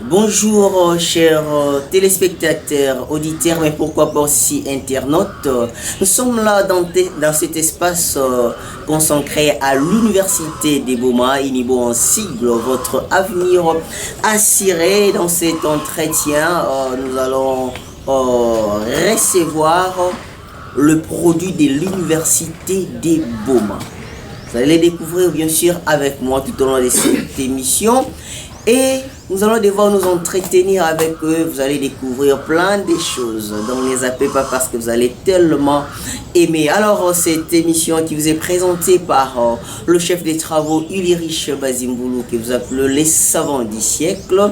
Bonjour chers téléspectateurs, auditeurs, mais pourquoi pas aussi internautes. Nous sommes là dans cet espace consacré à l'Université des Boma, Inibo en sigle, votre avenir assuré. Dans cet entretien, nous allons recevoir le produit de l'Université des Boma. Vous allez le découvrir bien sûr avec moi tout au long de cette émission. Et nous allons devoir nous entretenir avec eux. Vous allez découvrir plein de choses. Donc ne les appelez pas parce que vous allez tellement aimer. Alors cette émission qui vous est présentée par le chef des travaux Ulrich Bazimboulou, qui vous appelle les savants du siècle.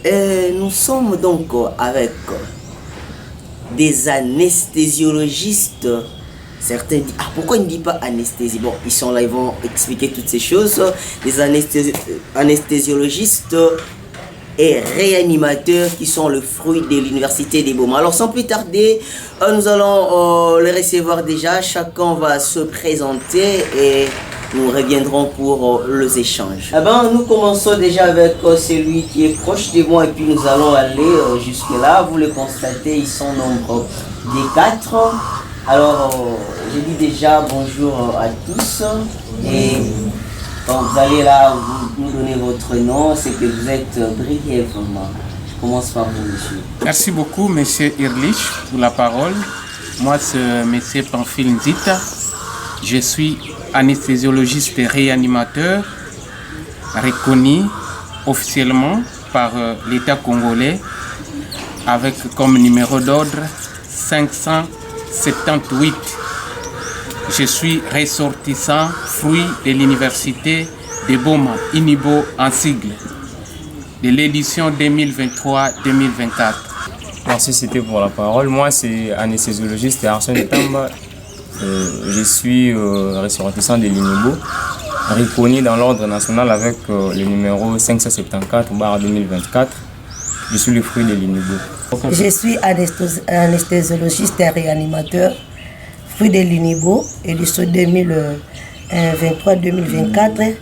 Et nous sommes donc avec des anesthésiologistes. Certains disent, pourquoi ils ne disent pas anesthésie? Bon, ils sont là, ils vont expliquer toutes ces choses. Les anesthésiologistes et réanimateurs qui sont le fruit de l'Université des Boma. Alors sans plus tarder, nous allons les recevoir déjà. Chacun va se présenter et nous reviendrons pour les échanges. Nous commençons déjà avec celui qui est proche de moi et puis nous allons aller jusque là. Vous le constatez, ils sont nombre des 4. Alors, je dis déjà bonjour à tous et vous allez là nous donner votre nom, c'est que vous êtes brièvement. Je commence par vous, monsieur. Merci beaucoup, monsieur Irlich, pour la parole. Moi, c'est monsieur Pamphile Nzita. Je suis anesthésiologiste et réanimateur reconnu officiellement par l'État congolais avec comme numéro d'ordre 578. Je suis ressortissant, fruit de l'Université de Boma, Inibo en sigle, de l'édition 2023-2024. Merci, c'était pour la parole. Moi, c'est anesthésiologiste et Arsène Tamba. Je suis ressortissant de l'Inibo, reconnu dans l'ordre national avec le numéro 574/2024. Je suis le fruit de l'Inibo. Je suis anesthésologiste et réanimateur, fruit de l'Unibo, édition 2023-2024,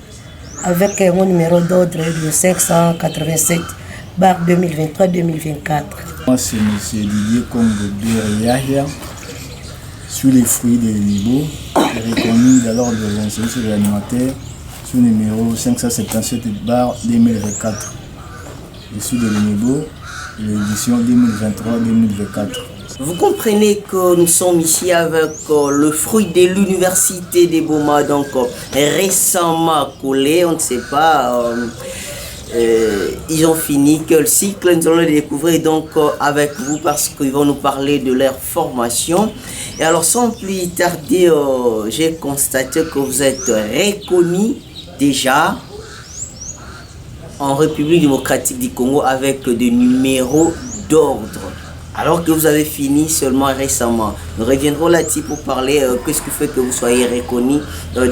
avec mon numéro d'ordre de 587/2023-2024. Moi, c'est M. Didier Kombo Yahya, je suis le fruit de l'Unibo, reconnu dans l'ordre des enseignants réanimateurs, sous numéro 577/2024. Je suis de l'Unibo, l'édition 2023-2024. Vous comprenez que nous sommes ici avec le fruit de l'Université des Boma, donc récemment collé, on ne sait pas, ils ont fini que le cycle, nous allons le découvrir donc avec vous parce qu'ils vont nous parler de leur formation. Et alors sans plus tarder, j'ai constaté que vous êtes reconnus déjà en République démocratique du Congo avec des numéros d'ordre, alors que vous avez fini seulement récemment. Nous reviendrons là-dessus pour parler qu'est-ce qui fait que vous soyez reconnu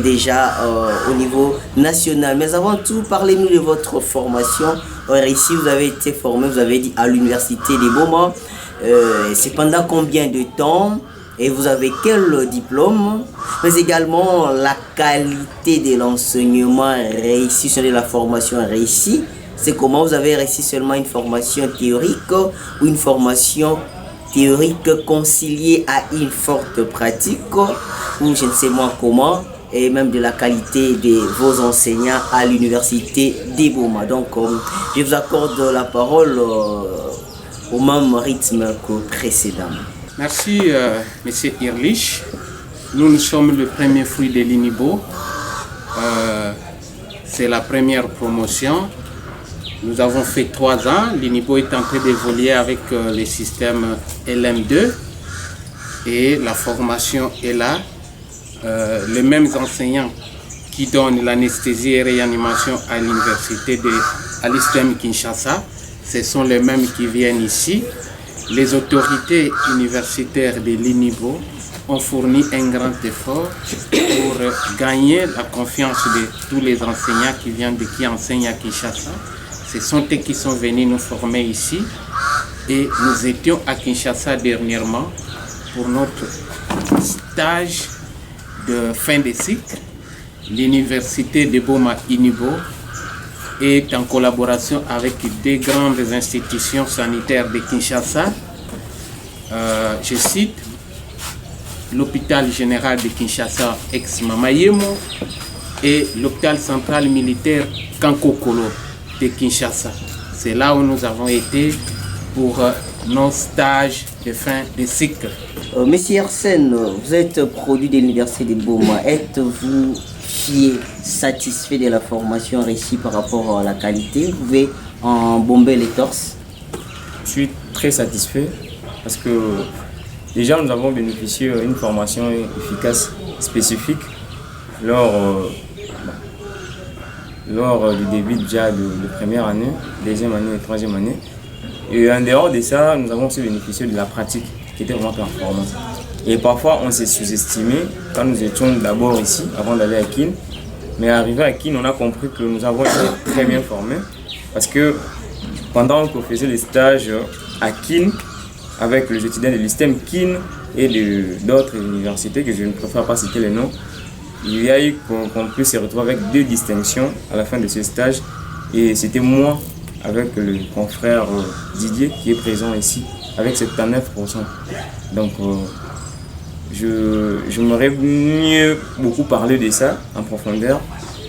déjà au niveau national. Mais avant tout, parlez-nous de votre formation. Ici, vous avez été formé, vous avez dit, à l'Université des Boma. C'est pendant combien de temps? Et vous avez quel diplôme? Mais également la qualité de l'enseignement réussi, de la formation réussie. C'est comment vous avez réussi seulement une formation théorique ou une formation théorique conciliée à une forte pratique ou je ne sais moi comment, et même de la qualité de vos enseignants à l'Université des Boma. Donc je vous accorde la parole au même rythme que précédemment. Merci, monsieur Irlich. Nous sommes le premier fruit de l'Inibo. C'est la première promotion. Nous avons fait 3 ans. L'Inibo est en train d'évoluer avec le système LM2 et la formation est là. Les mêmes enseignants qui donnent l'anesthésie et réanimation à l'université de l'ISTM Kinshasa, ce sont les mêmes qui viennent ici. Les autorités universitaires de l'Inibo ont fourni un grand effort pour gagner la confiance de tous les enseignants qui enseignent à Kinshasa. Ce sont eux qui sont venus nous former ici et nous étions à Kinshasa dernièrement pour notre stage de fin de cycle. L'Université de Boma Inibo est en collaboration avec des grandes institutions sanitaires de Kinshasa. Je cite l'hôpital général de Kinshasa ex-Mamayemo et l'hôpital central militaire Kankokolo de Kinshasa. C'est là où nous avons été pour nos stages de fin de cycle. Monsieur Arsène, vous êtes produit de l'Université de Boma. Êtes-vous fier, satisfait de la formation réussie par rapport à la qualité? Vous pouvez en bomber les torses? Je suis très satisfait parce que déjà nous avons bénéficié d'une formation efficace, spécifique lors du début déjà de première année, deuxième année et troisième année. Et en dehors de ça, nous avons aussi bénéficié de la pratique qui était vraiment performante. Et parfois, on s'est sous-estimé quand nous étions d'abord ici, avant d'aller à Kin. Mais arrivé à Kin, on a compris que nous avons été très bien formés. Parce que pendant qu'on faisait les stages à Kin, avec les étudiants de l'ISTEM Kin et d'autres universités, que je ne préfère pas citer les noms, il y a eu qu'on puisse se retrouver avec 2 distinctions à la fin de ce stage. Et c'était moi, avec le confrère Didier, qui est présent ici, avec 79%. Donc, je m'aurais mieux beaucoup parlé de ça en profondeur,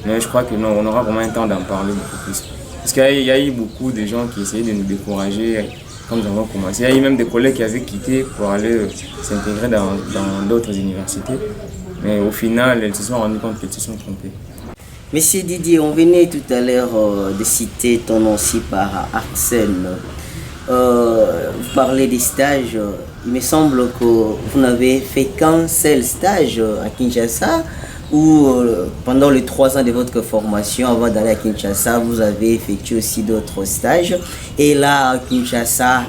mais je crois que non, on aura vraiment un temps d'en parler beaucoup plus. Parce qu'il y a eu beaucoup de gens qui essayaient de nous décourager quand nous avons commencé. Il y a eu même des collègues qui avaient quitté pour aller s'intégrer dans d'autres universités. Mais au final, elles se sont rendues compte qu'elles se sont trompées. Monsieur Didier, on venait tout à l'heure de citer ton nom aussi par Arsène. Vous parlez des stages. Il me semble que vous n'avez fait qu'un seul stage à Kinshasa ou pendant les 3 ans de votre formation avant d'aller à Kinshasa, vous avez effectué aussi d'autres stages. Et là, à Kinshasa,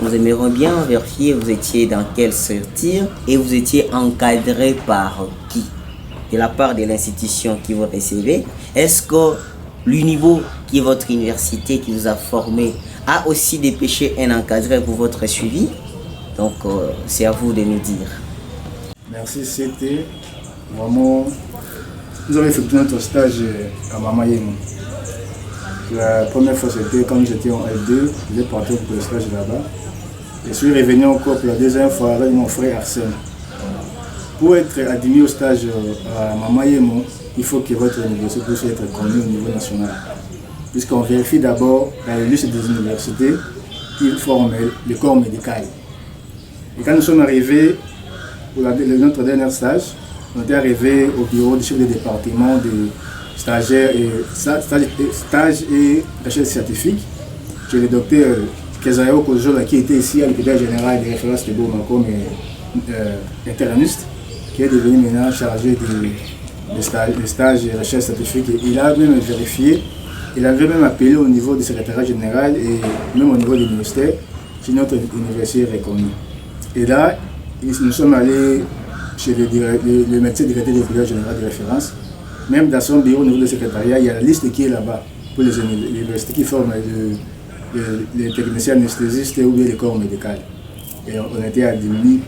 nous aimerions bien vérifier, vous étiez dans quelle structure et vous étiez encadré par qui? De la part de l'institution qui vous recevez. Est-ce que l'UNIBO, qui est votre université qui vous a formé, a aussi dépêché un encadré pour votre suivi? Donc, c'est à vous de nous dire. Merci, c'était vraiment... Nous avons effectué notre stage à Mamayemo. La première fois, c'était quand j'étais en L2, j'ai parti pour le stage là-bas. Je suis revenu encore pour la deuxième fois avec mon frère Arsène. Pour être admis au stage à Mamayemo, il faut que votre université puisse être connue au niveau national. Puisqu'on vérifie d'abord la liste des universités qui forment le corps médical. Et quand nous sommes arrivés pour notre dernier stage, on était arrivés au bureau du chef de département des stagiaires et stages et recherche scientifique. C'est le docteur Kezayo Kozola qui était ici à l'hôpital général de référence de Boma comme interniste, qui est devenu maintenant chargé des stages et recherche scientifique. Il a même vérifié, il avait même appelé au niveau du secrétariat général et même au niveau du ministère si notre université est reconnue. Et là, nous sommes allés chez le médecin directeur de l'hôpital général de référence. Même dans son bureau au niveau du secrétariat, il y a la liste qui est là-bas pour les universités qui forment les techniciens anesthésistes ou bien les corps médicaux. Et on était admis,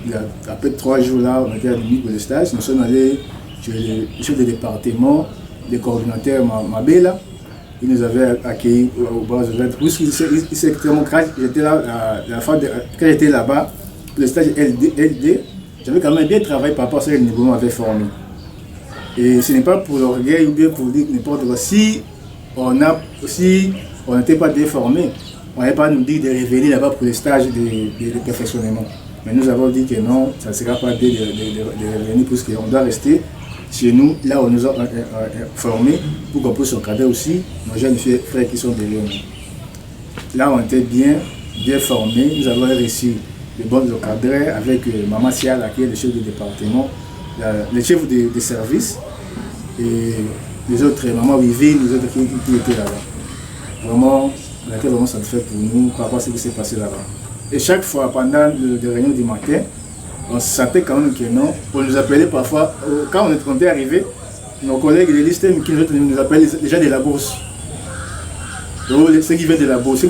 après 3 jours là, on était admis pour le stage. Nous sommes allés chez le chef de département, le coordinateur Mabela. Il nous avait accueillis au bras ouverts. Puisqu'il s'est extrêmement grave, j'étais là, quand j'étais là-bas, pour le stage LD, j'avais quand même bien travaillé par rapport à ce que le niveau m'avait formé. Et ce n'est pas pour l'orgueil ou bien pour dire n'importe quoi. Si on n'était pas déformé, on n'allait pas nous dire de revenir là-bas pour les stages de perfectionnement. Mais nous avons dit que non, ça ne sera pas bien de revenir puisqu'on doit rester chez nous, là où on nous a formés, pour qu'on puisse encadrer aussi nos jeunes frères qui sont derrière nous. Là, on était bien formés, nous avons réussi de bons encadrés avec Maman Siala qui est le chef du département, le chef de service et les autres, Maman Vivine, les autres qui étaient là-bas. Vraiment, on était vraiment satisfait pour nous par rapport à ce qui s'est passé là-bas. Et chaque fois, pendant les réunions du matin, on se sentait quand même que non. On nous appelait parfois, quand on était arrivé, nos collègues de l'ISTEM qui nous appellent déjà de la bourse. Ceux qui viennent de la bourse,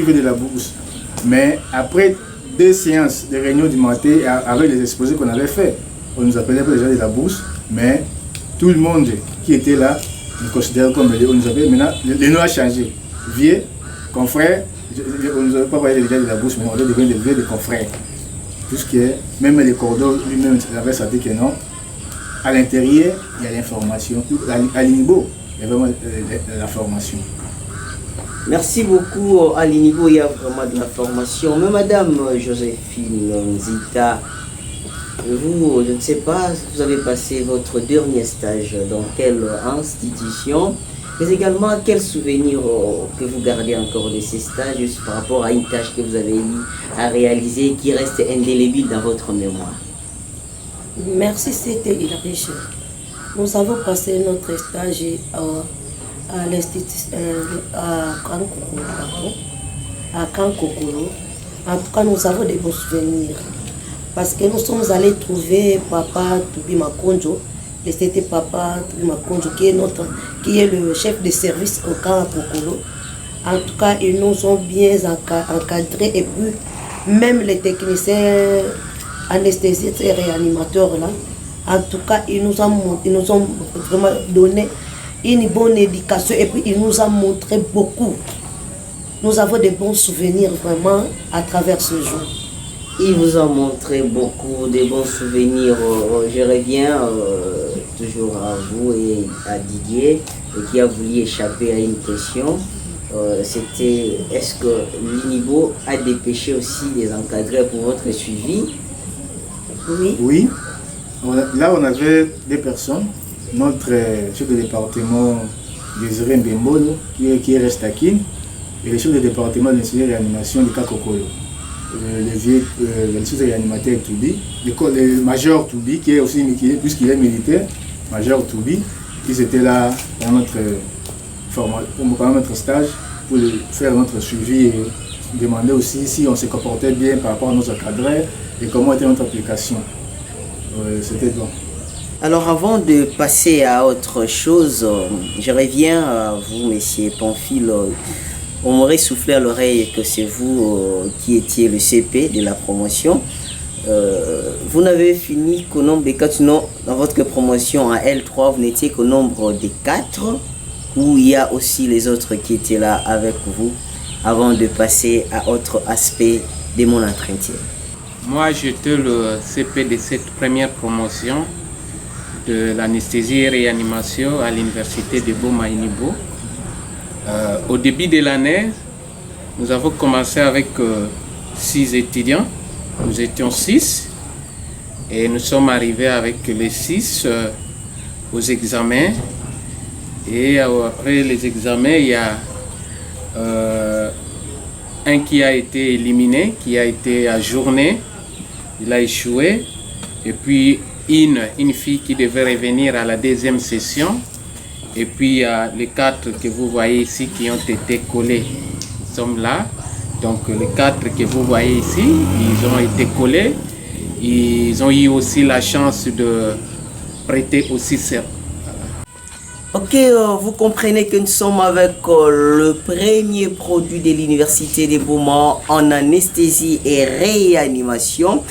Mais après 2 séances de réunion du matin avec les exposés qu'on avait fait, on nous appelait déjà de la bourse, mais tout le monde qui était là nous considérons comme les hauts. Maintenant, le nom a changé. Vieux, confrère, on ne pas voyer les gens de la bouche, mais on doit devenir des vieux des confrères. Tout ce qui est, même les cordeaux, lui-même, il avait sorti que non. À l'intérieur, il y a l'information. À l'INIBO, il y a vraiment la formation. Merci beaucoup à l'INIBO, il y a vraiment de la formation. Mais Madame Joséphine Nzita, vous, je ne sais pas, vous avez passé votre dernier stage dans quelle institution, mais également quel souvenir que vous gardez encore de ces stages, juste par rapport à une tâche que vous avez eu à réaliser qui reste indélébile dans votre mémoire. Merci, c'était Ilariche. Nous avons passé notre stage à l'Institut à Kankokolo. En tout cas, nous avons des bons souvenirs. Parce que nous sommes allés trouver Papa Toubi Makonjo. Et c'était Papa Toubi Makonjo qui est le chef de service au Kankokolo. En tout cas, ils nous ont bien encadrés. Et puis, même les techniciens anesthésistes et réanimateurs là, en tout cas, ils nous ont vraiment donné une bonne éducation et puis ils nous ont montré beaucoup. Nous avons de bons souvenirs vraiment à travers ce jour. Ils vous ont montré beaucoup de bons souvenirs. Je reviens toujours à vous et à Didier qui a voulu échapper à une question. C'était est-ce que l'INIBO a dépêché aussi des encadrés pour votre suivi? Oui. Oui. Là, on avait des personnes. Notre chef de département, Désiré Mbembolo, qui reste à Kin, et le chef de département de l'Institut de réanimation de Kakokolo. L'Institut de réanimateur Toubi, le major Toubi, qui est aussi, puisqu'il est militaire, major Toubi, ils étaient là pendant notre stage pour faire notre suivi et demander aussi si on se comportait bien par rapport à nos encadrés et comment était notre application. C'était bon. Alors avant de passer à autre chose, je reviens à vous, Monsieur Pamphile. On m'aurait soufflé à l'oreille que c'est vous qui étiez le CP de la promotion. Vous n'avez fini qu'au nombre de 4, non, dans votre promotion à L3, vous n'étiez qu'au nombre de 4, ou il y a aussi les autres qui étaient là avec vous avant de passer à autre aspect de mon entretien. Moi, j'étais le CP de cette première promotion de l'anesthésie et réanimation à l'université de Boma-Inibo. Au début de l'année, nous avons commencé avec 6 étudiants. Nous étions 6 et nous sommes arrivés avec les 6 aux examens. Et après les examens, il y a un qui a été éliminé, qui a été ajourné. Il a échoué. Et puis une fille qui devait revenir à la deuxième session. Et puis il y a les 4 que vous voyez ici qui ont été collés. Ils sont là. Donc les 4 que vous voyez ici, ils ont été collés. Ils ont eu aussi la chance de prêter aussi serment. Ok, vous comprenez que nous sommes avec le premier produit de l'université de Boma en anesthésie et réanimation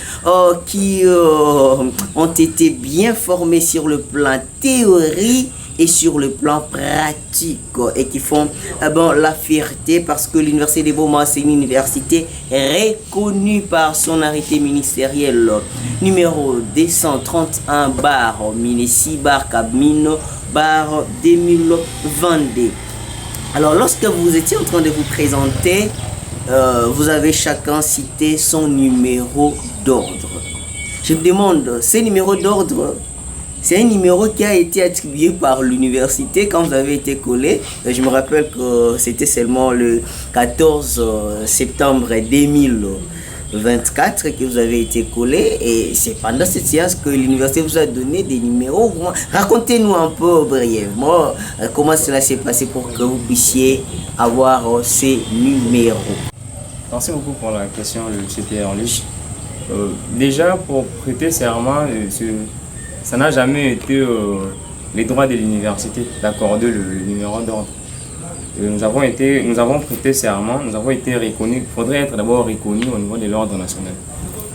qui ont été bien formés sur le plan théorique et sur le plan pratique et qui font la fierté parce que l'université de Boma c'est une université reconnue par son arrêté ministériel numéro 231 bar 2022. Alors lorsque vous étiez en train de vous présenter, vous avez chacun cité son numéro d'ordre. Je me demande, ce numéro d'ordre, c'est un numéro qui a été attribué par l'université quand vous avez été collé. Je me rappelle que c'était seulement le 14 septembre 2024 que vous avez été collé. Et c'est pendant cette séance que l'université vous a donné des numéros. Racontez-nous un peu brièvement comment cela s'est passé pour que vous puissiez avoir ces numéros. Merci beaucoup pour la question, le CPR en ligne. Déjà, pour prêter serment, ça n'a jamais été les droits de l'université d'accorder le numéro d'ordre. Nous avons prêté serment, nous avons été reconnus. Il faudrait être d'abord reconnu au niveau de l'ordre national.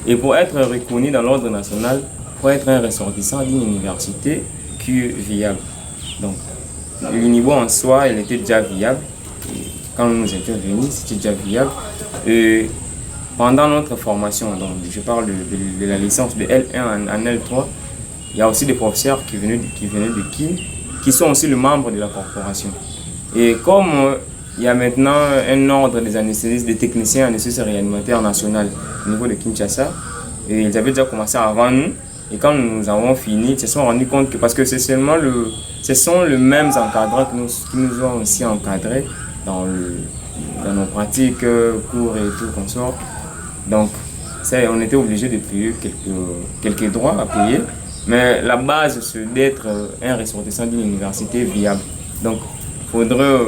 Et pour être reconnu dans l'ordre national, il faut être un ressortissant d'une université qui est viable. Donc, l'Unibo en soi, elle était déjà viable. Et quand nous étions venus, c'était déjà viable. Et pendant notre formation, donc je parle de la licence de L1 en L3, il y a aussi des professeurs qui venaient de Kin, qui sont aussi le membre de la corporation. Et comme il y a maintenant un ordre des anesthésistes, des techniciens anesthésistes réanimateurs national au niveau de Kinshasa, et ils avaient déjà commencé avant nous. Et quand nous avons fini, ils se sont rendus compte que, parce que ce sont les mêmes encadrants qui nous ont aussi encadrés dans nos pratiques, cours et tout comme ça. Donc, on était obligé de payer quelques droits à payer. Mais la base, c'est d'être un ressortissant d'une université viable. Donc, il faudrait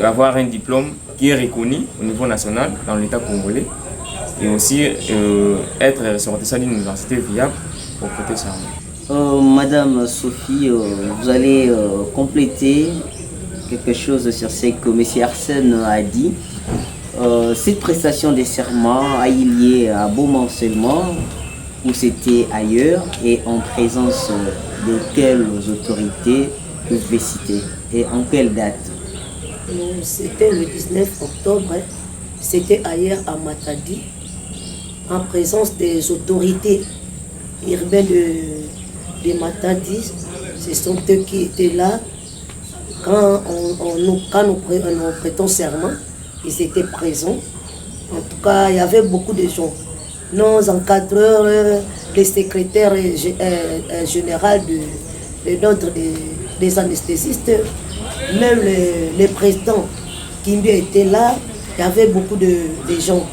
avoir un diplôme qui est reconnu au niveau national dans l'État congolais. Et aussi être ressortissant d'une université viable pour prêter serment. Madame Sophie, vous allez compléter quelque chose sur ce que M. Arsène a dit. Cette prestation des serments a eu lieu à Boma seulement, ou c'était ailleurs, et en présence de quelles autorités vous pouvez citer et en quelle date? C'était le 19 octobre, c'était ailleurs à Matadi, en présence des autorités urbaines de Matadi. Ce sont eux qui étaient là. Quand nous prêtons serment, ils étaient présents. En tout cas, il y avait beaucoup de gens. Nos encadreurs, les secrétaires généraux de l'ordre des anesthésistes, même les présidents qui étaient là, il y avait beaucoup de gens.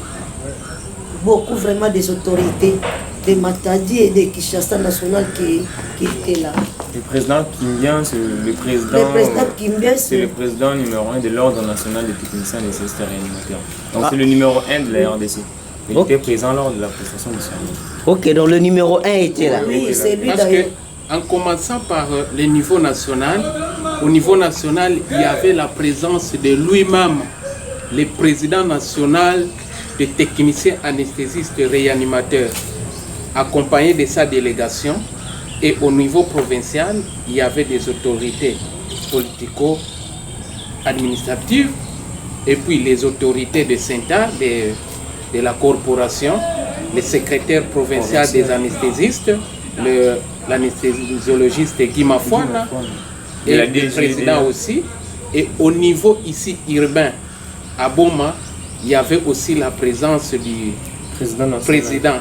Beaucoup vraiment des autorités de Matadi et de Kinshasa national qui étaient là. Le président Kimbien, c'est le président numéro 1 de l'ordre national des techniciens anesthésistes réanimateurs. Donc c'est le numéro 1 de la RDC. Il était présent lors de la prestation du serment. Ok, donc le numéro 1 était là. Oui, c'est lui Parce d'ailleurs. qu'en commençant par le niveau national, au niveau national, il y avait la présence de lui-même, le président national des techniciens anesthésistes réanimateurs, accompagné de sa délégation. Et au niveau provincial, il y avait des autorités politico-administratives et puis les autorités de Saint-A, de la corporation, le secrétaire provincial des anesthésistes, l'anesthésiologiste Guy Mafouana et le président aussi. Et au niveau ici urbain, à Boma, il y avait aussi la présence du président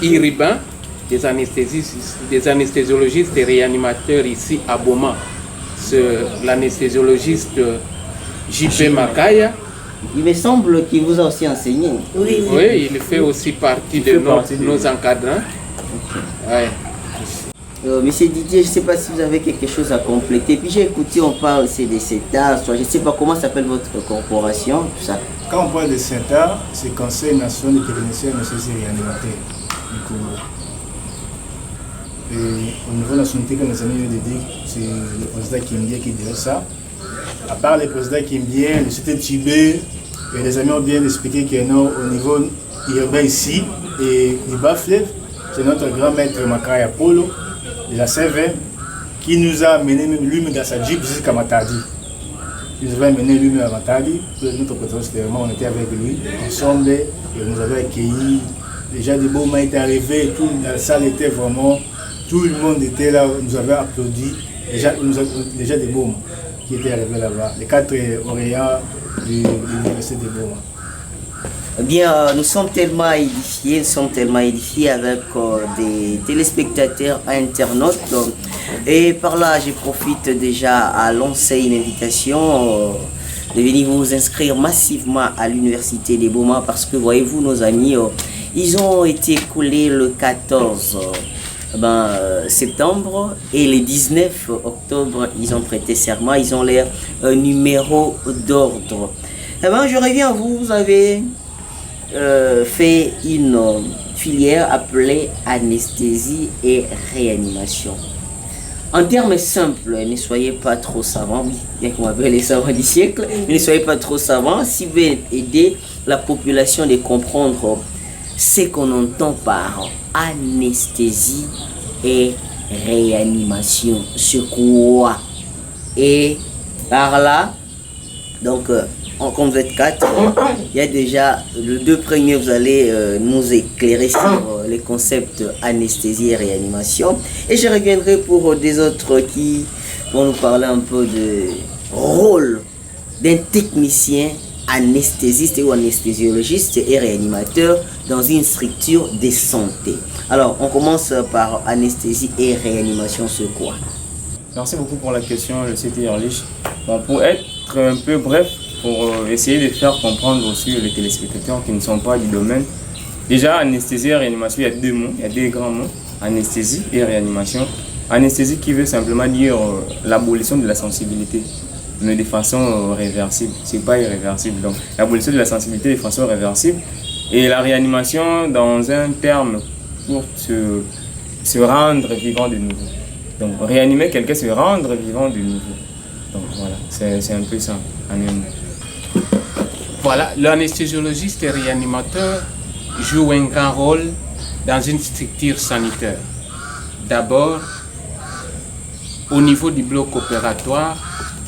urbain des anesthésiologistes et réanimateurs ici à Boma. L'anesthésiologiste J.P. Makaya. Il me semble qu'il vous a aussi enseigné. Oui. Oui, il fait aussi partie de nos encadrants. Ouais. Monsieur Didier, je ne sais pas si vous avez quelque chose à compléter. Puis j'ai écouté, on parle aussi des CETA. Je ne sais pas comment s'appelle votre corporation, tout ça. Quand on parle de CETA, c'est Conseil national des techniciens anesthésistes réanimateurs du Congo. Et au niveau nationalité, comme les amis viennent de dire, c'est le président Kimbien qui dirait ça. À part le président Kimbien, le CT Tibet, et les amis ont bien expliqué qu'il y a au niveau urbain ici, et du bas-fleuve, c'est notre grand maître Makaya Polo, de la CV, qui nous a amené lui-même dans sa jeep jusqu'à Matadi. Il nous avait amené lui-même à Matadi, notre président, on était avec lui, ensemble, et nous avait accueillis. Déjà des beaux mains étaient arrivés, toute la salle était vraiment, tout le monde était là, nous avait applaudi. Déjà des beaux qui étaient arrivés là-bas, les 4 lauréats de l'université de Boma. Eh bien, nous sommes tellement édifiés avec des téléspectateurs internautes. Et par là, je profite déjà à lancer une invitation de venir vous inscrire massivement à l'université de Boma parce que, voyez-vous, nos amis, ils ont été coulés le 14 septembre et le 19 octobre, ils ont prêté serment, ils ont leur numéro d'ordre. Eh bien, je reviens à vous, vous avez fait une filière appelée anesthésie et réanimation. En termes simples, ne soyez pas trop savants, oui, bien qu'on appelle les savants du siècle, mais ne soyez pas trop savants si vous voulez aider la population de comprendre ce qu'on entend par anesthésie et réanimation. C'est quoi? Et par là, donc, comme vous êtes 4, il y a déjà les 2 premiers, vous allez nous éclairer sur les concepts anesthésie et réanimation. Et je reviendrai pour des autres qui vont nous parler un peu du rôle d'un technicien anesthésiste ou anesthésiologiste et réanimateur dans une structure de santé. Alors, on commence par anesthésie et réanimation, c'est quoi? Merci beaucoup pour la question, le CT Ehrlich. Bon, pour être un peu bref, pour essayer de faire comprendre aussi les téléspectateurs qui ne sont pas du domaine. Déjà, anesthésie et réanimation, il y a 2 mots, il y a 2 grands mots, anesthésie et réanimation. Anesthésie qui veut simplement dire l'abolition de la sensibilité, mais de façon réversible, c'est pas irréversible. Donc, l'abolition de la sensibilité de façon réversible. Et la réanimation, dans un terme pour se rendre vivant de nouveau. Donc, réanimer quelqu'un, se rendre vivant de nouveau. Donc, voilà, c'est un peu ça, en un mot. Voilà, l'anesthésiologiste et réanimateur joue un grand rôle dans une structure sanitaire. D'abord, au niveau du bloc opératoire,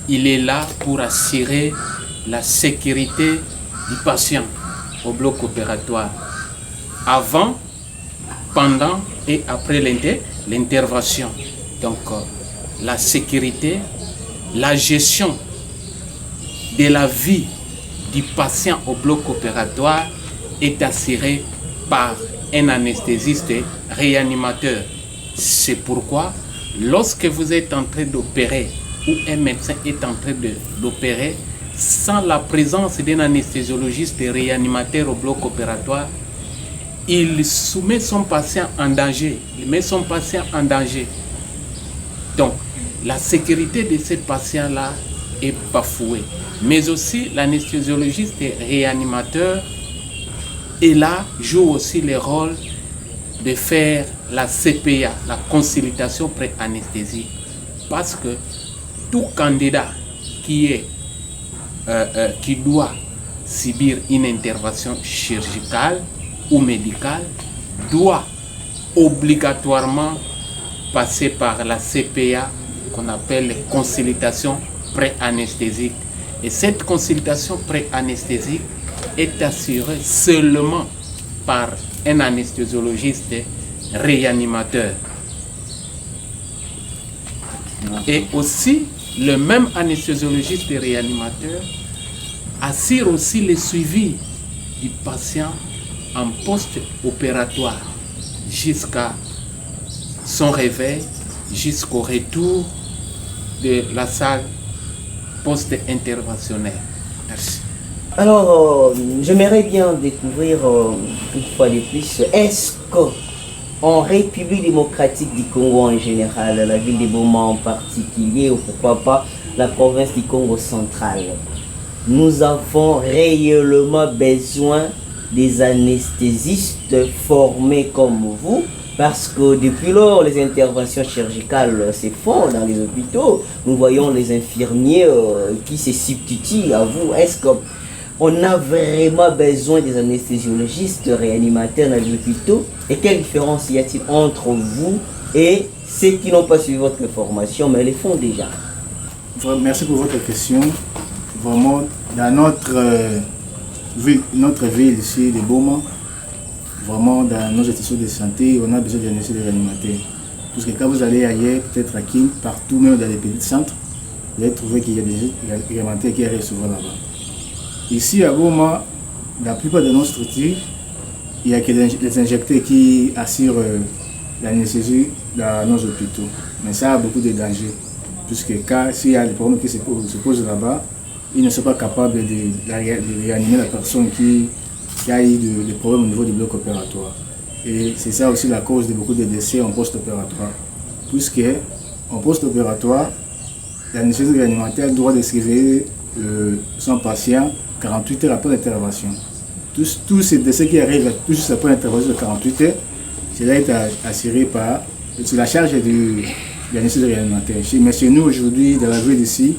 il est là pour assurer la sécurité du patient au bloc opératoire. Avant, pendant et après l'intervention. Donc, la sécurité, la gestion de la vie du patient au bloc opératoire est assurée par un anesthésiste réanimateur. C'est pourquoi, lorsque vous êtes en train d'opérer ou un médecin est en train d'opérer, sans la présence d'un anesthésologiste et réanimateur au bloc opératoire, il soumet son patient en danger, il met son patient en danger. Donc, la sécurité de ce patient-là est bafouée. Mais aussi, l'anesthésiologiste et réanimateur est là, joue aussi le rôle de faire la CPA, la consultation pré-anesthésie. Parce que tout candidat qui doit subir une intervention chirurgicale ou médicale doit obligatoirement passer par la CPA qu'on appelle consultation pré-anesthésique. Et cette consultation pré-anesthésique est assurée seulement par un anesthésologiste réanimateur. Et aussi, le même anesthésologiste et réanimateur assure aussi le suivi du patient en post-opératoire jusqu'à son réveil, jusqu'au retour de la salle post-interventionnelle. Merci. Alors, j'aimerais bien découvrir une fois de plus, est-ce qu'en République démocratique du Congo en général, la ville de Boma en particulier, ou pourquoi pas la province du Congo central, nous avons réellement besoin des anesthésistes formés comme vous? Parce que depuis lors, les interventions chirurgicales se font dans les hôpitaux. Nous voyons les infirmiers qui se substituent à vous. Est-ce qu'on a vraiment besoin des anesthésiologistes réanimateurs dans les hôpitaux? Et quelle différence y a-t-il entre vous et ceux qui n'ont pas suivi votre formation, mais les font déjà? Merci pour votre question. Vraiment, dans notre ville ici de Boma, vraiment, dans nos institutions de santé, on a besoin d'anesthésistes et réanimateurs. Parce que quand vous allez ailleurs, peut-être à Kin, partout, même dans les petits centres, vous allez trouver qu'il y a des réanimateurs qui arrivent souvent là-bas. Ici à Boma, dans la plupart de nos structures, il n'y a que les injecteurs qui assurent l'anesthésie dans nos hôpitaux. Mais ça a beaucoup de dangers. Puisque s'il y a des problèmes qui se posent là-bas, ils ne sont pas capables de réanimer la personne qui a eu des problèmes au niveau du bloc opératoire. Et c'est ça aussi la cause de beaucoup de décès en post-opératoire. Puisque en post-opératoire, l'anesthésie réanimateur doit surveiller son patient 48 heures après l'intervention. Tous ces décès qui arrivent juste après l'intervention de 48 heures, cela est assuré par la charge de l'anesthésie réanimateur. Mais chez nous aujourd'hui, dans la ville d'ici,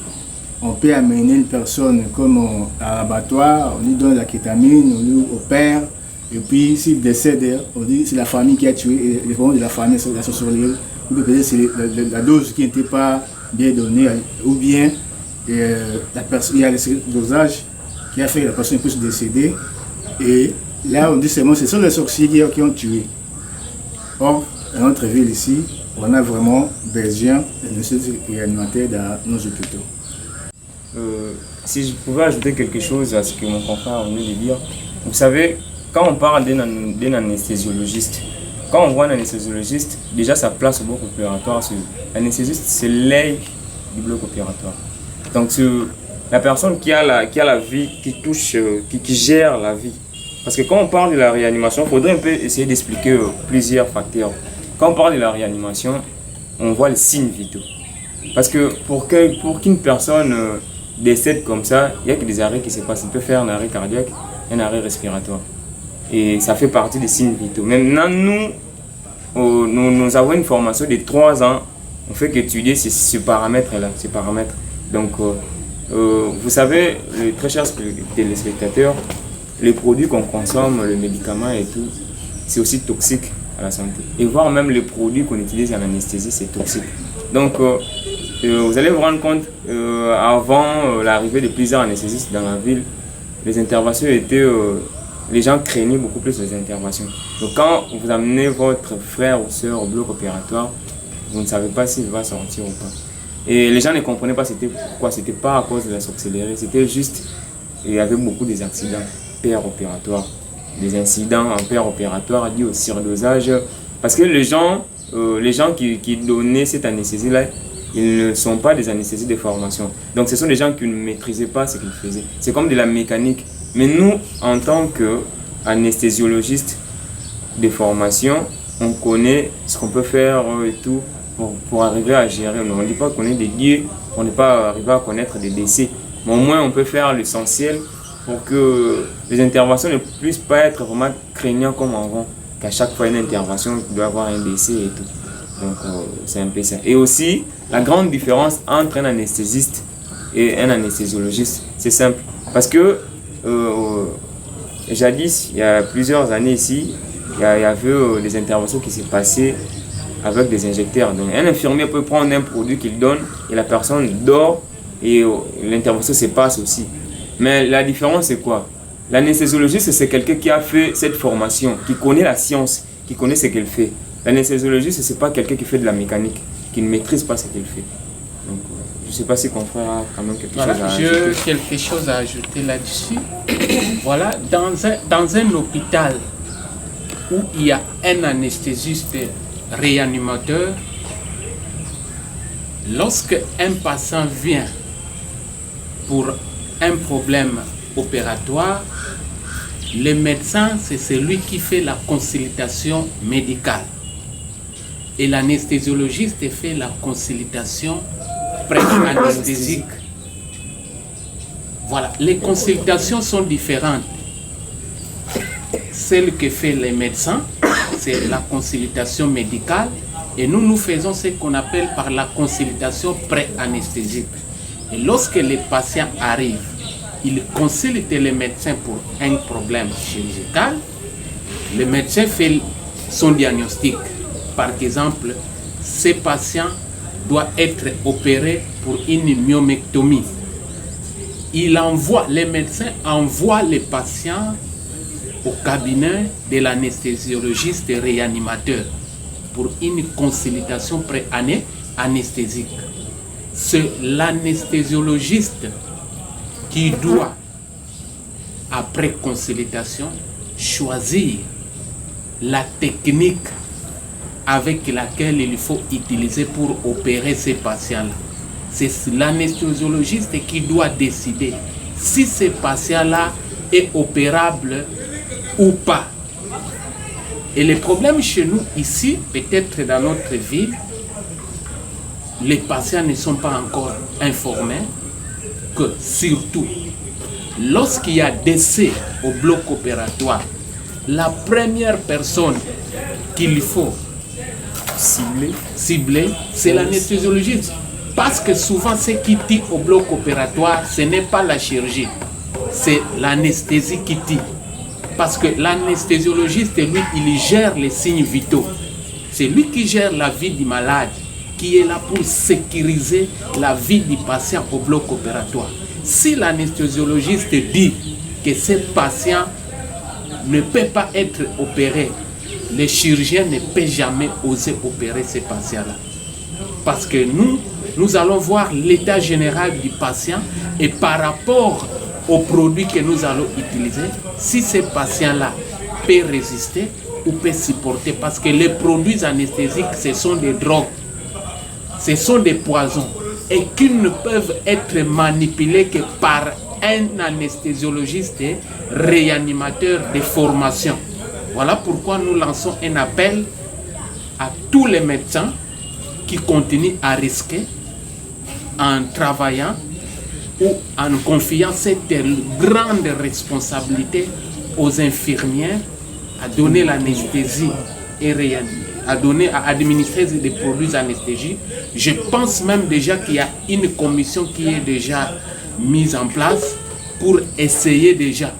on peut amener une personne comme à l'abattoir, on lui donne la kétamine, on lui opère, et puis s'il décède, on dit c'est la famille qui a tué, et les problèmes de la famille sont surveillés, ou peut-être c'est la dose qui n'était pas bien donné, ou bien il y a le dosage qui a fait que la personne puisse décéder. Et là, on dit seulement ce sont les sorciers qui ont tué. Or, dans notre ville ici, on a vraiment besoin d'anesthésies réanimateurs dans nos hôpitaux. Si je pouvais ajouter quelque chose à ce que mon confrère venait de dire, vous savez, quand on parle d'un anesthésiologiste, quand on voit un anesthésiologiste, déjà sa place au bloc opératoire, l'anesthésiste c'est l'œil du bloc opératoire. Donc la personne qui a la vie, qui touche, qui gère la vie. Parce que quand on parle de la réanimation, il faudrait un peu essayer d'expliquer plusieurs facteurs. Quand on parle de la réanimation, on voit les signes vitaux. Parce que pour qu'une personne décède comme ça, il n'y a que des arrêts qui se passent. Il peut faire un arrêt cardiaque, un arrêt respiratoire. Et ça fait partie des signes vitaux. Maintenant, nous avons une formation de 3 ans. On fait qu'étudier ce paramètre-là, ces paramètres. Donc, vous savez, les très chers téléspectateurs, les produits qu'on consomme, les médicaments et tout, c'est aussi toxique à la santé. Et voire même les produits qu'on utilise en anesthésie, c'est toxique. Donc, vous allez vous rendre compte, avant l'arrivée de plusieurs anesthésistes dans la ville, les interventions étaient... les gens craignaient beaucoup plus les interventions. Donc quand vous amenez votre frère ou soeur au bloc opératoire, vous ne savez pas s'il va sortir ou pas. Et les gens ne comprenaient pas c'était pourquoi. C'était pas à cause de la sorcellerie, c'était juste, il y avait beaucoup des accidents péropératoires. Des incidents en péropératoire dus au surdosage. Parce que les gens qui donnaient cette anesthésie-là, ils ne sont pas des anesthésistes de formation. Donc ce sont des gens qui ne maîtrisaient pas ce qu'ils faisaient. C'est comme de la mécanique. Mais nous, en tant qu'anesthésiologistes de formation, on connaît ce qu'on peut faire et tout pour arriver à gérer. On ne dit pas qu'on est des dieux, on n'est pas arrivé à connaître des décès. Mais au moins, on peut faire l'essentiel pour que les interventions ne puissent pas être vraiment craignantes comme avant. Qu'à chaque fois, une intervention, il doit y avoir un décès et tout. Donc, c'est un peu ça. Et aussi, la grande différence entre un anesthésiste et un anesthésiologiste, c'est simple. Parce que jadis, il y a plusieurs années ici, il y avait des interventions qui s'est passées avec des injecteurs. Donc, un infirmier peut prendre un produit qu'il donne et la personne dort et l'intervention se passe aussi. Mais la différence, c'est quoi? L'anesthésologiste, c'est quelqu'un qui a fait cette formation, qui connaît la science, qui connaît ce qu'elle fait. L'anesthésologiste, ce n'est pas quelqu'un qui fait de la mécanique, qui ne maîtrise pas ce qu'elle fait. Donc, je ne sais pas si confrère a quand même quelque chose à ajouter. J'ai quelque chose à ajouter là-dessus. Voilà, dans un hôpital où il y a un anesthésiste réanimateur, lorsque un patient vient pour un problème opératoire, le médecin, c'est celui qui fait la consultation médicale. Et l'anesthésiologiste fait la consultation pré-anesthésique. Voilà, les consultations sont différentes. Celle que fait les médecins, c'est la consultation médicale. Et nous faisons ce qu'on appelle par la consultation pré-anesthésique. Et lorsque les patients arrivent, ils consultent le médecin pour un problème chirurgical. Le médecin fait son diagnostic. Par exemple, ce patient doit être opéré pour une myomectomie. Les médecins envoient les patients au cabinet de l'anesthésiologiste réanimateur pour une consultation pré-anesthésique. C'est l'anesthésiologiste qui doit, après consultation, choisir la technique avec laquelle il faut utiliser pour opérer ces patients-là. C'est l'anesthésiologiste qui doit décider si ce patient-là est opérable ou pas. Et le problème chez nous, ici, peut-être dans notre ville, les patients ne sont pas encore informés que surtout, lorsqu'il y a décès au bloc opératoire, la première personne qu'il faut cibler, c'est l'anesthésiologiste. Parce que souvent, ce qui tue au bloc opératoire, ce n'est pas la chirurgie, c'est l'anesthésie qui tue. Parce que l'anesthésiologiste, lui, il gère les signes vitaux. C'est lui qui gère la vie du malade. qui est là pour sécuriser la vie du patient au bloc opératoire. Si l'anesthésiologiste dit que ce patient ne peut pas être opéré, le chirurgien ne peut jamais oser opérer ces patients-là. Parce que nous allons voir l'état général du patient et par rapport aux produits que nous allons utiliser, si ce patient-là peut résister ou peut supporter. Parce que les produits anesthésiques, ce sont des drogues, ce sont des poisons et qu'ils ne peuvent être manipulés que par un anesthésiologiste et réanimateur de formation. Voilà pourquoi nous lançons un appel à tous les médecins qui continuent à risquer en travaillant ou en confiant cette grande responsabilité aux infirmières à donner l'anesthésie et réanimer, à administrer des produits anesthésiques. Je pense même déjà qu'il y a une commission qui est déjà mise en place pour essayer déjà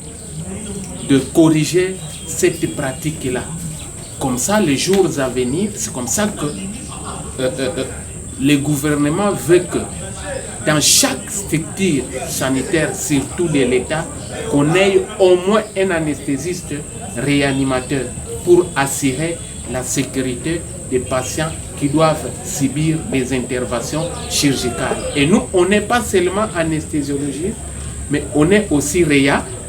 de corriger cette pratique-là. Comme ça, les jours à venir, c'est comme ça que le gouvernement veut que dans chaque structure sanitaire, surtout de l'État, qu'on ait au moins un anesthésiste réanimateur pour assurer la sécurité des patients qui doivent subir des interventions chirurgicales. Et nous, on n'est pas seulement anesthésiologiste, mais on est aussi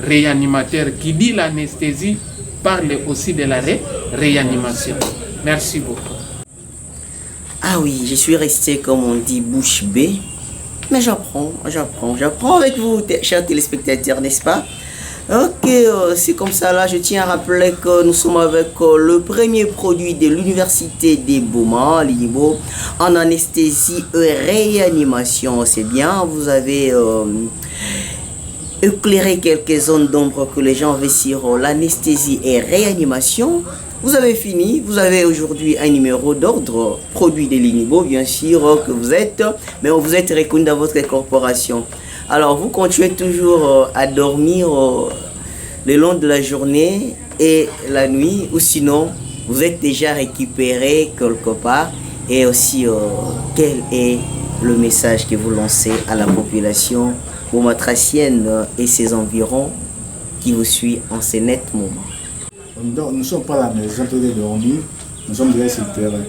réanimateur. Qui dit l'anesthésie parle aussi de la réanimation. Merci beaucoup. Ah oui, je suis resté, comme on dit, bouche bée. Mais j'apprends avec vous, chers téléspectateurs, n'est-ce pas? Ok, c'est comme ça là, je tiens à rappeler que nous sommes avec le premier produit de l'université des Boma, l'INIBO, en anesthésie et réanimation. C'est bien, vous avez éclairé quelques zones d'ombre que les gens avaient sur l'anesthésie et réanimation. Vous avez fini, vous avez aujourd'hui un numéro d'ordre, produit de l'INIBO, bien sûr que vous êtes, mais vous êtes reconnu dans votre corporation. Alors vous continuez toujours à dormir le long de la journée et la nuit, ou sinon vous êtes déjà récupéré quelque part. Et aussi, quel est le message que vous lancez à la population bomatracienne et ses environs qui vous suit en ce net moment? Nous ne sommes pas à la maison pour dormir, nous sommes déjà sur le terrain.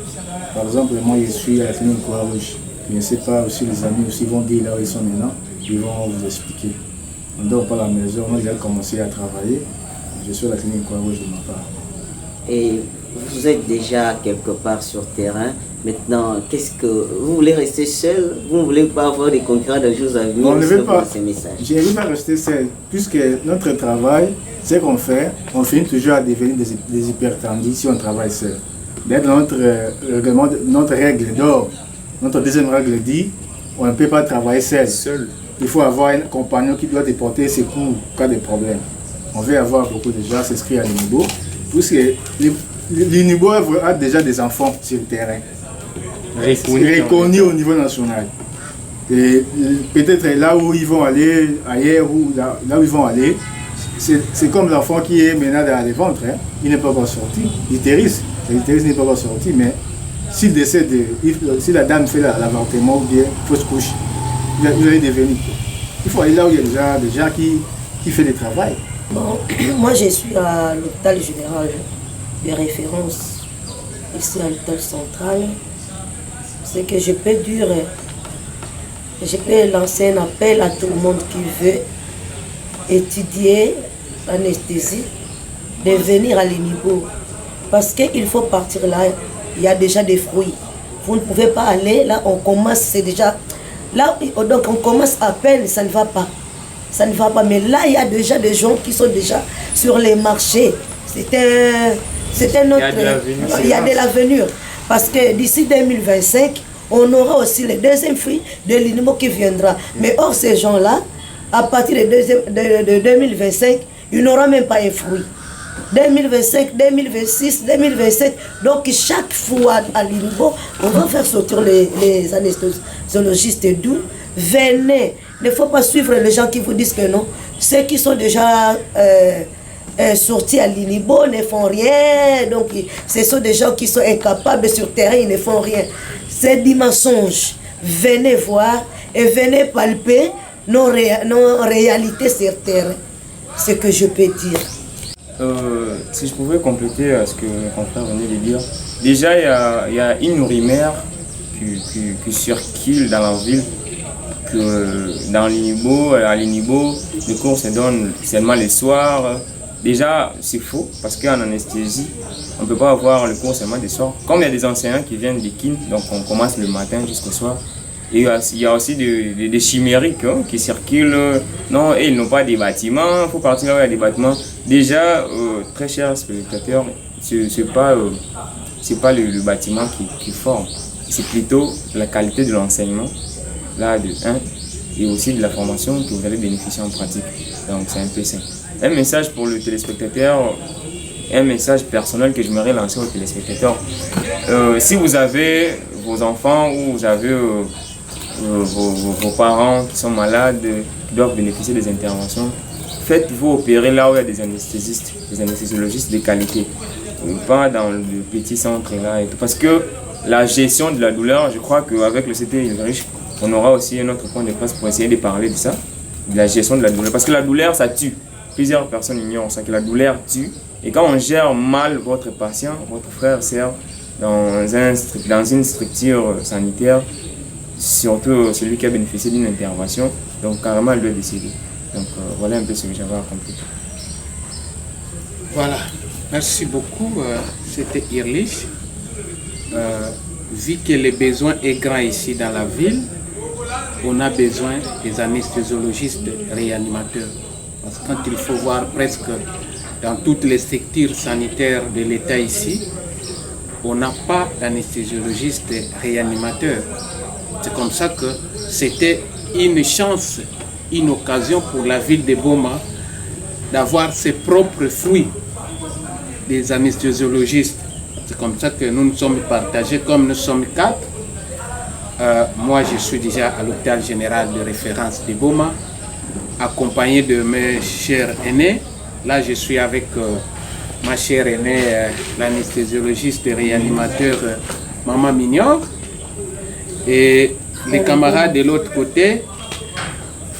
Par exemple, moi je suis à la clinique Croix-Rouge. Je ne sais pas aussi les amis aussi vont dire là où ils sont maintenant, ils vont vous expliquer. On ne dort pas à la maison, moi j'ai commencé à travailler. Je suis à la clinique Croix-Rouge de ma part. Et vous êtes déjà quelque part sur terrain. Maintenant, qu'est-ce que vous voulez rester seul? Vous ne voulez pas avoir des concurrents de jours à venir? On ne veut pas. Je ne veux pas rester seul, puisque notre travail, ce qu'on fait, on finit toujours à devenir des hypertendus si on travaille seul. D'être notre règle d'or, notre deuxième règle dit, on ne peut pas travailler seul. Il faut avoir un compagnon qui doit te porter secours en cas de problème. On veut avoir beaucoup de gens s'inscrire à l'INIBO, puisque l'INIBO a déjà des enfants sur le terrain. Reconnus au niveau national. Et peut-être là où ils vont aller, ailleurs ou là où ils vont aller, c'est comme l'enfant qui est maintenant dans le ventre. Hein. Il n'est pas encore sorti. L'utérus n'est pas encore sorti, mais s'il décède, si la dame fait l'avortement ou bien fausse couche, il va devenir. Il faut aller là où il y a des gens qui font le travail. Bon, moi je suis à l'hôpital général de référence, ici à l'hôpital central. C'est que je peux lancer un appel à tout le monde qui veut étudier l'anesthésie, de venir à l'INIBO. Parce qu'il faut partir là, il y a déjà des fruits. Vous ne pouvez pas aller, là on commence, c'est déjà... Là, donc on commence à peine, ça ne va pas. Ça ne va pas, mais là il y a déjà des gens qui sont déjà sur les marchés. C'est un autre... Il y a de l'avenir. Parce que d'ici 2025, on aura aussi le deuxième fruit de l'INIBO qui viendra. Mais hors ces gens-là, à partir de 2025, il n'aura même pas un fruit. 2025, 2026, 2027. Donc chaque fois à l'INIBO, on va faire sortir les anesthésologistes d'où. Venez. Il ne faut pas suivre les gens qui vous disent que non. Ceux qui sont déjà sortis à l'INIBO ne font rien. Donc ce sont des gens qui sont incapables sur terrain, ils ne font rien. C'est des mensonges. Venez voir et venez palper nos réalités sur terre. Ce que je peux dire. Si je pouvais compléter ce que mes confrères venaient de dire. Déjà, il y a une rumeur qui circule dans la ville que dans l'Inibo, à l'Inibo, les cours se donnent seulement les soirs. Déjà, c'est faux parce qu'en anesthésie, on ne peut pas avoir le cours seulement des soirs. Comme il y a des enseignants qui viennent des KIN, donc on commence le matin jusqu'au soir. Et il y a aussi des chimériques qui circulent. Non, et ils n'ont pas des bâtiments, il faut partir là où il y a des bâtiments. Déjà, très chers spectateurs, ce n'est pas le bâtiment qui forme, c'est plutôt la qualité de l'enseignement, là, et aussi de la formation que vous allez bénéficier en pratique. Donc c'est un peu ça. Un message pour le téléspectateur, un message personnel que j'aimerais lancer aux téléspectateurs. Si vous avez vos enfants ou vous avez vos parents qui sont malades, qui doivent bénéficier des interventions, faites-vous opérer là où il y a des anesthésistes, des anesthésologistes de qualité, pas dans le petit centre là et tout. Parce que la gestion de la douleur, je crois qu'avec le CT Ilrich, on aura aussi un autre point de presse pour essayer de parler de ça, de la gestion de la douleur. Parce que la douleur, ça tue. Plusieurs personnes ignorent ça, que la douleur tue. Et quand on gère mal votre patient, votre frère, sœur, dans une structure sanitaire, surtout celui qui a bénéficié d'une intervention, donc carrément il doit décéder. Donc voilà un peu ce que j'avais à compléter. Voilà, merci beaucoup. C'était Irlich. Vu que le besoin est grand ici dans la ville, on a besoin des anesthésiologistes réanimateurs. Parce que quand il faut voir presque dans toutes les structures sanitaires de l'État ici, on n'a pas d'anesthésiologiste réanimateur. C'est comme ça que c'était une chance, une occasion pour la ville de Boma d'avoir ses propres fruits des anesthésiologistes. C'est comme ça que nous nous sommes partagés, comme nous sommes 4. Moi, je suis déjà à l'hôpital général de référence de Boma, accompagné de mes chers aînés. Là, je suis avec ma chère aînée, l'anesthésiologiste et réanimateur Maman Mignon, et les camarades de l'autre côté,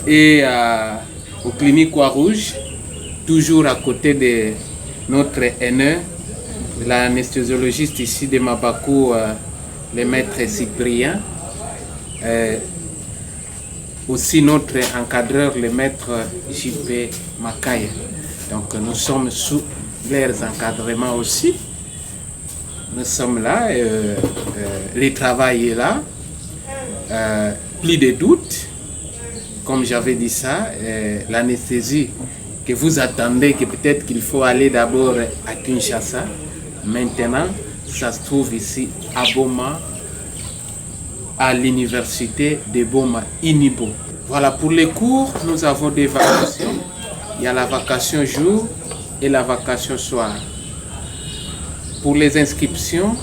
et au clinique Croix-Rouge, toujours à côté de notre aîné, l'anesthésiologiste ici de Mabakou, le maître Cyprien, aussi notre encadreur, le maître JP Makaye. Donc nous sommes sous leurs encadrements aussi. Nous sommes là, le travail est là, plus de doute, comme j'avais dit ça, l'anesthésie que vous attendez, que peut-être qu'il faut aller d'abord à Kinshasa, maintenant ça se trouve ici à Boma, à l'université de Boma, Inibo. Voilà, pour les cours, nous avons des vacations. Il y a la vacation jour et la vacation soir. Pour les inscriptions,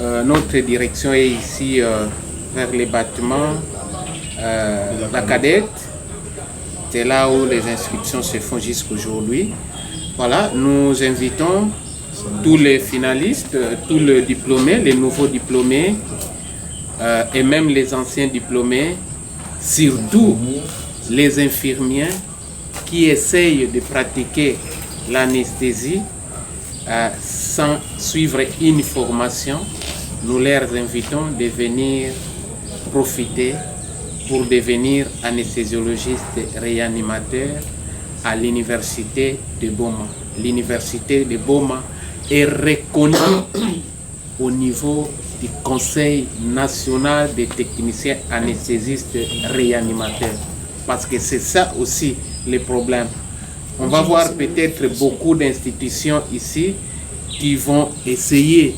notre direction est ici vers les bâtiments, la cadette. C'est là où les inscriptions se font jusqu'aujourd'hui. Voilà, nous invitons tous les finalistes, tous les diplômés, les nouveaux diplômés et même les anciens diplômés, surtout les infirmiers qui essayent de pratiquer l'anesthésie sans suivre une formation. Nous leur invitons de venir profiter pour devenir anesthésiologiste réanimateur à l'université de Boma. L'université de Boma est reconnue au niveau du Conseil national des techniciens anesthésistes réanimateurs. Parce que c'est ça aussi le problème. On va voir peut-être beaucoup d'institutions ici qui vont essayer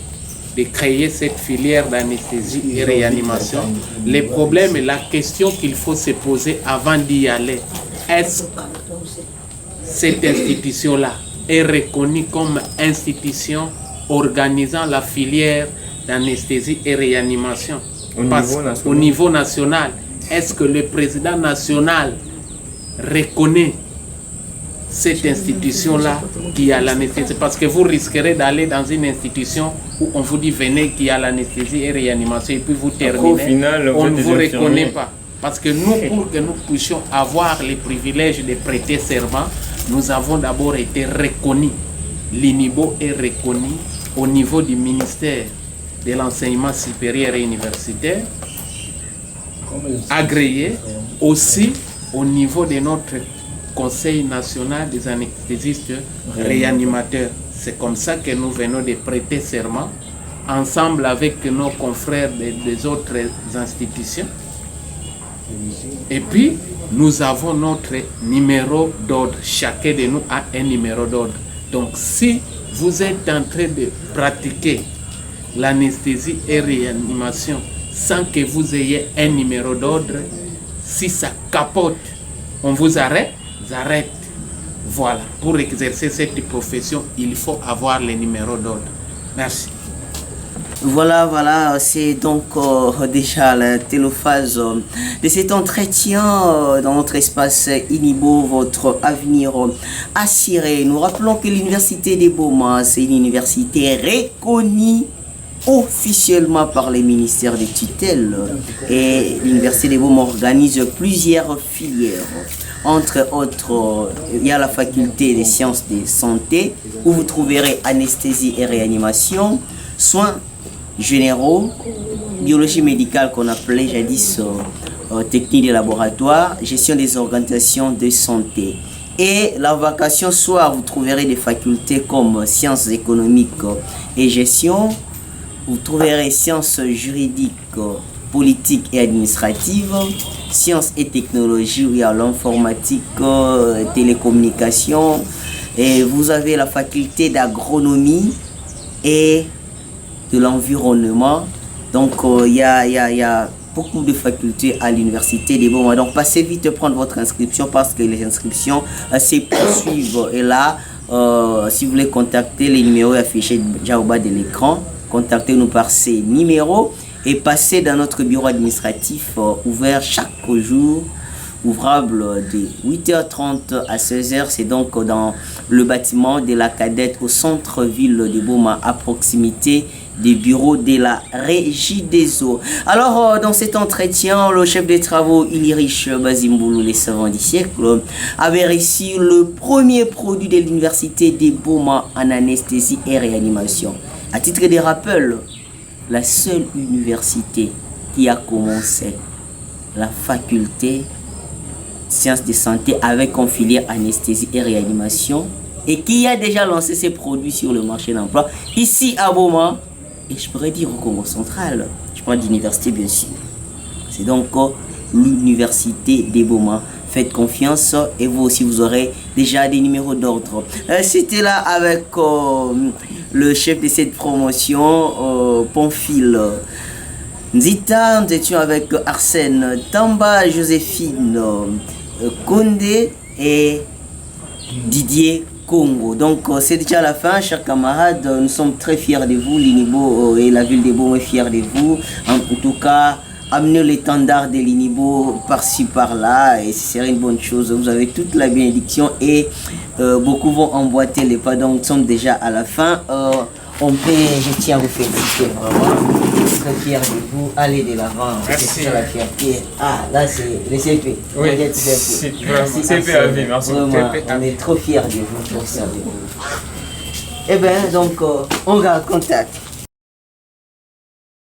de créer cette filière d'anesthésie et réanimation. Le problème est la question qu'il faut se poser avant d'y aller. Est-ce que cette institution-là est reconnue comme institution organisant la filière d'anesthésie et réanimation au niveau national? Est-ce que le président national reconnaît cette institution-là qui a l'anesthésie. Parce que vous risquerez d'aller dans une institution où on vous dit venez qui a l'anesthésie et réanimation et puis vous terminez. Au final, on ne vous reconnaît pas. Parce que nous, pour que nous puissions avoir les privilèges de prêter serment, nous avons d'abord été reconnus. L'INIBO est reconnu au niveau du ministère de l'enseignement supérieur et universitaire, agréé aussi au niveau de notre Conseil national des anesthésistes réanimateurs. C'est comme ça que nous venons de prêter serment, ensemble avec nos confrères des autres institutions. Et puis, nous avons notre numéro d'ordre. Chacun de nous a un numéro d'ordre. Donc, si vous êtes en train de pratiquer l'anesthésie et réanimation sans que vous ayez un numéro d'ordre, si ça capote, on vous arrête. Voilà, pour exercer cette profession, il faut avoir les numéros d'ordre. Merci. Voilà, c'est donc déjà la téléphase de cet entretien dans notre espace INIBO, votre avenir assuré. Nous rappelons que l'université des Boma, c'est une université reconnue officiellement par les ministères de tutelle, et l'université des Boma organise plusieurs filières. Entre autres, il y a la faculté des sciences de santé où vous trouverez anesthésie et réanimation, soins généraux, biologie médicale qu'on appelait jadis technique de laboratoire, gestion des organisations de santé. Et la vacation soir, vous trouverez des facultés comme sciences économiques et gestion, vous trouverez sciences juridiques, politiques et administratives, sciences et technologies, où il y a l'informatique, télécommunications, et vous avez la faculté d'agronomie et de l'environnement. Donc il y a beaucoup de facultés à l'université des Boma. Donc passez vite prendre votre inscription parce que les inscriptions se poursuivent. Et là, si vous voulez contacter les numéros affichés déjà au bas de l'écran, contactez-nous par ces numéros et passez dans notre bureau administratif ouvert chaque jour, ouvrable de 8h30 à 16h. C'est donc dans le bâtiment de la cadette au centre-ville de Boma, à proximité des bureaux de la Régie des eaux. Alors, dans cet entretien, le chef des travaux Ilirich Bazimboulou, les savants du siècle, avait reçu le premier produit de l'université des Boma en anesthésie et réanimation. À titre de rappel, la seule université qui a commencé la faculté sciences de santé avec en filière anesthésie et réanimation et qui a déjà lancé ses produits sur le marché d'emploi ici à Boma, et je pourrais dire au Congo central. Je parle d'université bien sûr. C'est donc l'université des Boma. Faites confiance et vous aussi vous aurez déjà des numéros d'ordre. C'était là avec le chef de cette promotion, Pamphile Nzita. Nous étions avec Arsène Tamba, Joséphine Condé et Didier Congo. Donc c'est déjà la fin, chers camarades. Nous sommes très fiers de vous. L'INIBO et la ville de Boma est fière de vous. En tout cas, amenez l'étendard de l'INIBO par-ci par-là et ce serait une bonne chose. Vous avez toute la bénédiction et beaucoup vont emboîter les pas. Donc nous sommes déjà à la fin. Je tiens à vous féliciter vraiment. Je suis très fier de vous. Allez de l'avant. C'est la fierté. Ah, là c'est le CP. Oui, c'est CP à vie, merci. Vraiment, on est trop fiers de vous. Trop fiers de vous. Eh bien, donc, on garde contact.